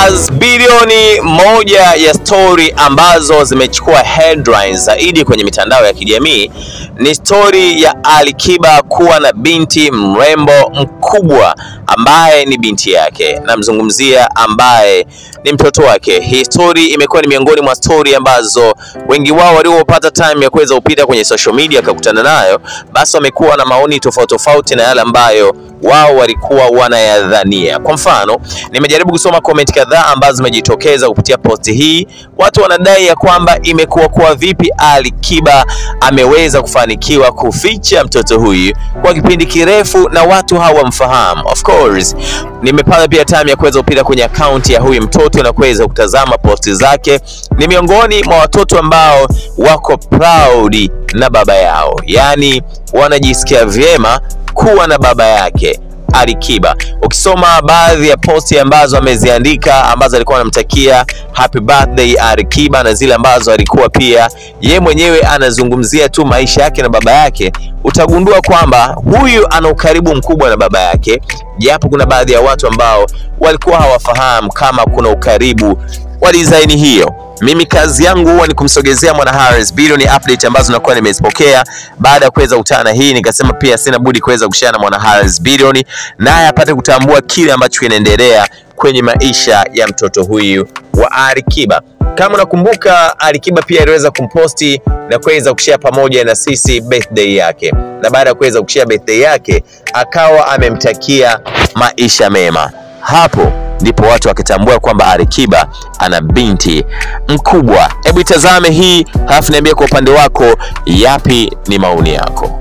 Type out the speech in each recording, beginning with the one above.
As bilioni moja ya story ambazo zimechukua headlines zaidi kwenye mitandao ya kijamii ni story ya Alikiba kuwa na binti mrembo mkubwa ambaye ni binti yake, namzungumzia ambaye ni mtoto wake. Hii story imekuwa ni miongoni mwa story ambazo wengi wao waliopata time ya kuweza kupita kwenye social media akakutana nayo, basi wamekuwa na maoni tofauti na yale ambayo wao walikuwa wanayadhania. Kwa mfano, nimejaribu kusoma comment kadhaa ambazo zimejitokeza kupitia posti hii. Watu wanadai ya kwamba imekuwa vipi Alikiba ameweza kufanikiwa kuficha mtoto huyu kwa kipindi kirefu na watu hawamfahamu. Of course, nimepata pia time ya kuweza kupita kwenye account ya huyu mtoto na kuweza kutazama posti zake. Ni miongoni mwa watoto ambao wako proud na baba yao, yani wanajisikia vyema kuwa na baba yake Alikiba. Ukisoma baadhi ya posti ambazo ameziandika ambazo alikuwa anamtakia happy birthday Alikiba na zile ambazo alikuwa pia ye mwenyewe anazungumzia tu maisha yake na baba yake, utagundua kwamba huyu ana ukaribu mkubwa na baba yake, japo kuna baadhi ya watu ambao walikuwa hawafahamu kama kuna ukaribu wa design hiyo. Mimi kazi yangu huwa ni kumsogezea Mwana Harris Billion update ambazo nakuwa nimezipokea baada ya kuweza kutana hii, nikasema pia sina budi kuweza kushare na Mwana Harris Billion naye apate kutambua kile ambacho kinaendelea kwenye maisha ya mtoto huyu wa Alikiba. Kama unakumbuka, Alikiba pia aliweza kumposti na kuweza kushare pamoja na sisi birthday yake, na baada ya kuweza kushare birthday yake akawa amemtakia maisha mema. Hapo ndipo watu wakitambua kwamba Alikiba ana binti mkubwa. Hebu itazame hii, halafu niambie kwa upande wako yapi ni maoni yako.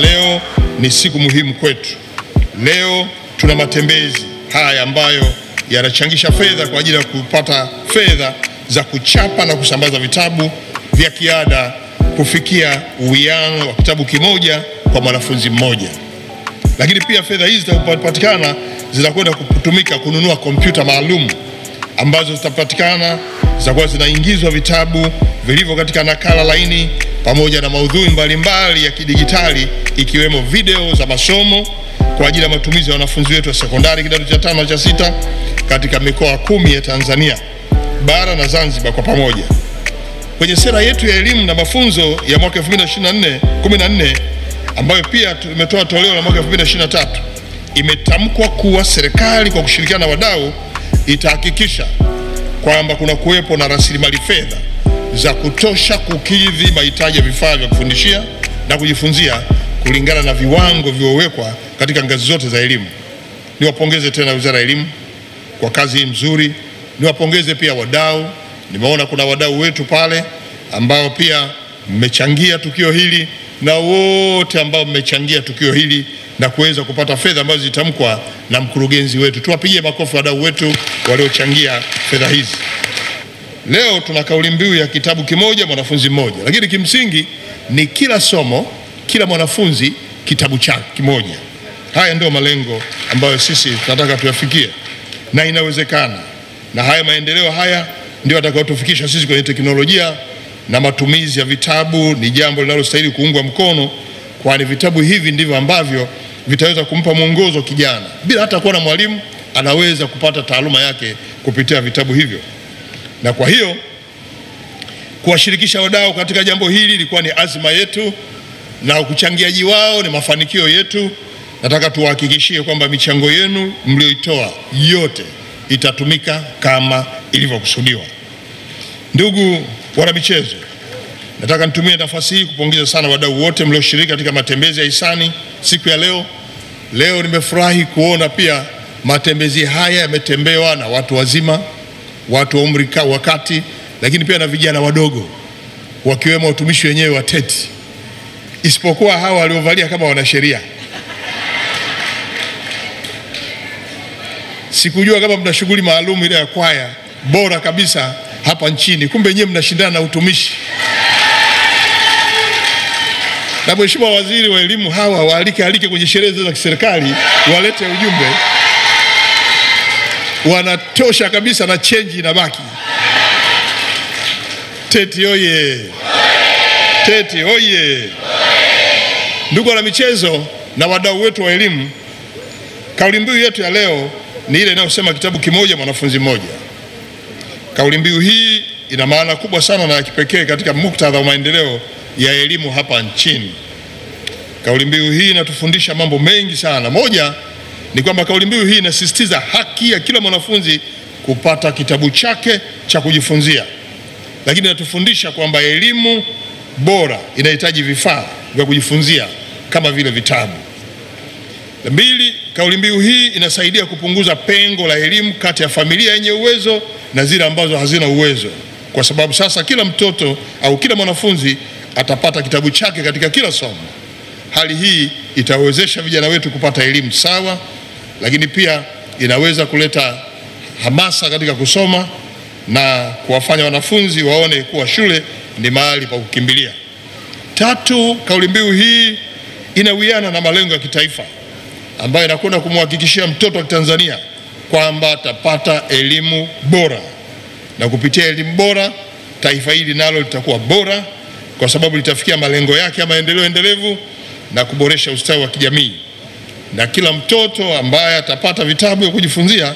Leo ni siku muhimu kwetu. Leo tuna matembezi haya ambayo yanachangisha fedha kwa ajili ya kupata fedha za kuchapa na kusambaza vitabu vya kiada kufikia uwiano wa kitabu kimoja kwa mwanafunzi mmoja. Lakini pia fedha hizi zitapatikana zitakwenda kutumika kununua kompyuta maalum ambazo zitapatikana, zitakuwa zinaingizwa vitabu vilivyo katika nakala laini pamoja na maudhui mbalimbali ya kidijitali ikiwemo video za masomo kwa ajili ya matumizi ya wanafunzi wetu wa sekondari kidato cha 5 na cha 6 katika mikoa 10 ya Tanzania bara na Zanzibar kwa pamoja. Kwenye sera yetu ya elimu na mafunzo ya mwaka 2014 ambayo pia tumetoa toleo la mwaka 2023, imetamkwa kuwa serikali kwa kushirikiana na wadau itahakikisha kwamba kuna kuwepo na rasilimali fedha za kutosha kukidhi mahitaji ya vifaa vya kufundishia na kujifunzia kulingana na viwango vilivyowekwa katika ngazi zote za elimu. Niwapongeze tena Wizara ya Elimu kwa kazi hii nzuri. Niwapongeze pia wadau. Nimeona kuna wadau wetu pale ambao pia mmechangia tukio hili, na wote ambao mmechangia tukio hili na kuweza kupata fedha ambazo zitamkwa na mkurugenzi wetu. Tuwapigie makofi wadau wetu waliochangia fedha hizi. Leo tuna kauli mbiu ya kitabu kimoja mwanafunzi mmoja, lakini kimsingi ni kila somo, kila mwanafunzi kitabu chake kimoja. Haya ndio malengo ambayo sisi tunataka tuyafikie, na inawezekana. Na haya maendeleo haya ndio atakayotufikisha sisi kwenye teknolojia na matumizi ya vitabu. Ni jambo linalostahili kuungwa mkono, kwani vitabu hivi ndivyo ambavyo vitaweza kumpa mwongozo kijana. Bila hata kuwa na mwalimu, anaweza kupata taaluma yake kupitia vitabu hivyo. Na kwa hiyo kuwashirikisha wadau katika jambo hili ilikuwa ni azma yetu, na ukuchangiaji wao ni mafanikio yetu. Nataka tuwahakikishie kwamba michango yenu mlioitoa yote itatumika kama ilivyokusudiwa. Ndugu wana michezo, nataka nitumie nafasi hii kupongeza sana wadau wote mlioshiriki katika matembezi ya hisani siku ya leo. Leo nimefurahi kuona pia matembezi haya yametembewa na watu wazima, watu wa umri wa kati, lakini pia na vijana wadogo, wakiwemo watumishi wenyewe wa TETI, isipokuwa hawa waliovalia kama wanasheria. Sikujua kama mna shughuli maalum ile ya kwaya bora kabisa hapa nchini, kumbe nyewe mnashindana na utumishi. Na Mheshimiwa Waziri wa Elimu, hawa waalike kwenye sherehe za kiserikali, walete ujumbe. Wanatosha kabisa na change inabaki. Teti oye! Teti oye! Ndugu wana michezo na wadau wetu wa elimu, kauli mbiu yetu ya leo ni ile inayosema kitabu kimoja mwanafunzi mmoja. Kauli mbiu hii ina maana kubwa sana na ya kipekee katika muktadha wa maendeleo ya elimu hapa nchini. Kauli mbiu hii inatufundisha mambo mengi sana. Moja ni kwamba kauli mbiu hii inasisitiza haki ya kila mwanafunzi kupata kitabu chake cha kujifunzia. Lakini inatufundisha kwamba elimu bora inahitaji vifaa vya kujifunzia kama vile vitabu. Mbili, kauli mbiu hii inasaidia kupunguza pengo la elimu kati ya familia yenye uwezo na zile ambazo hazina uwezo, kwa sababu sasa kila mtoto au kila mwanafunzi atapata kitabu chake katika kila somo. Hali hii itawezesha vijana wetu kupata elimu sawa, lakini pia inaweza kuleta hamasa katika kusoma na kuwafanya wanafunzi waone kuwa shule ni mahali pa kukimbilia. Tatu, kauli mbiu hii inawiana na malengo ya kitaifa ambayo inakwenda kumhakikishia mtoto wa Tanzania kwamba atapata elimu bora, na kupitia elimu bora taifa hili nalo litakuwa bora, kwa sababu litafikia malengo yake ya maendeleo endelevu na kuboresha ustawi wa kijamii. Na kila mtoto ambaye atapata vitabu vya kujifunzia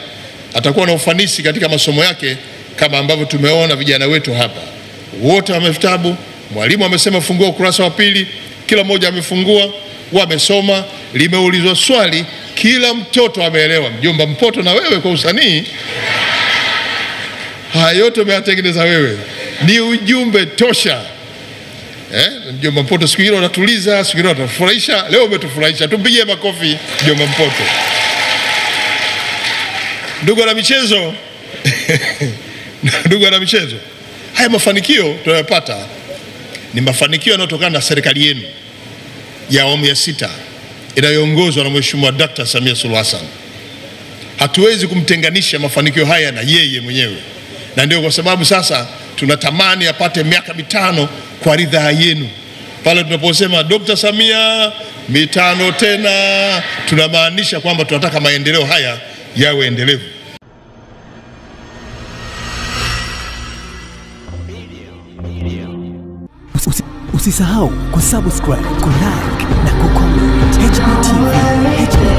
atakuwa na ufanisi katika masomo yake, kama ambavyo tumeona vijana wetu hapa wote wame vitabu. Mwalimu amesema fungua ukurasa wa pili, kila mmoja amefungua, wamesoma, limeulizwa swali, kila mtoto ameelewa. Mjomba Mpoto, na wewe kwa usanii haya yote umeyatengeneza wewe, ni ujumbe tosha. Mjomba Mpoto siku hilo unatuliza, siku hilo unatufurahisha, leo umetufurahisha. Tumpigie makofi Mjomba Mpoto. Ndugu wana michezo ndugu wana michezo, haya mafanikio tunayopata ni mafanikio yanayotokana na serikali yenu ya awamu ya 6 inayoongozwa na Mheshimiwa Dr. Samia Suluhu Hassan. Hatuwezi kumtenganisha mafanikio haya na yeye mwenyewe, na ndio kwa sababu sasa tunatamani apate miaka 5 kwa ridhaa yenu. Pale tunaposema Dr. Samia 5 tena, tunamaanisha kwamba tunataka maendeleo haya yawe endelevu. Usisahau kusubscribe, kulike na kucomment. HBTV.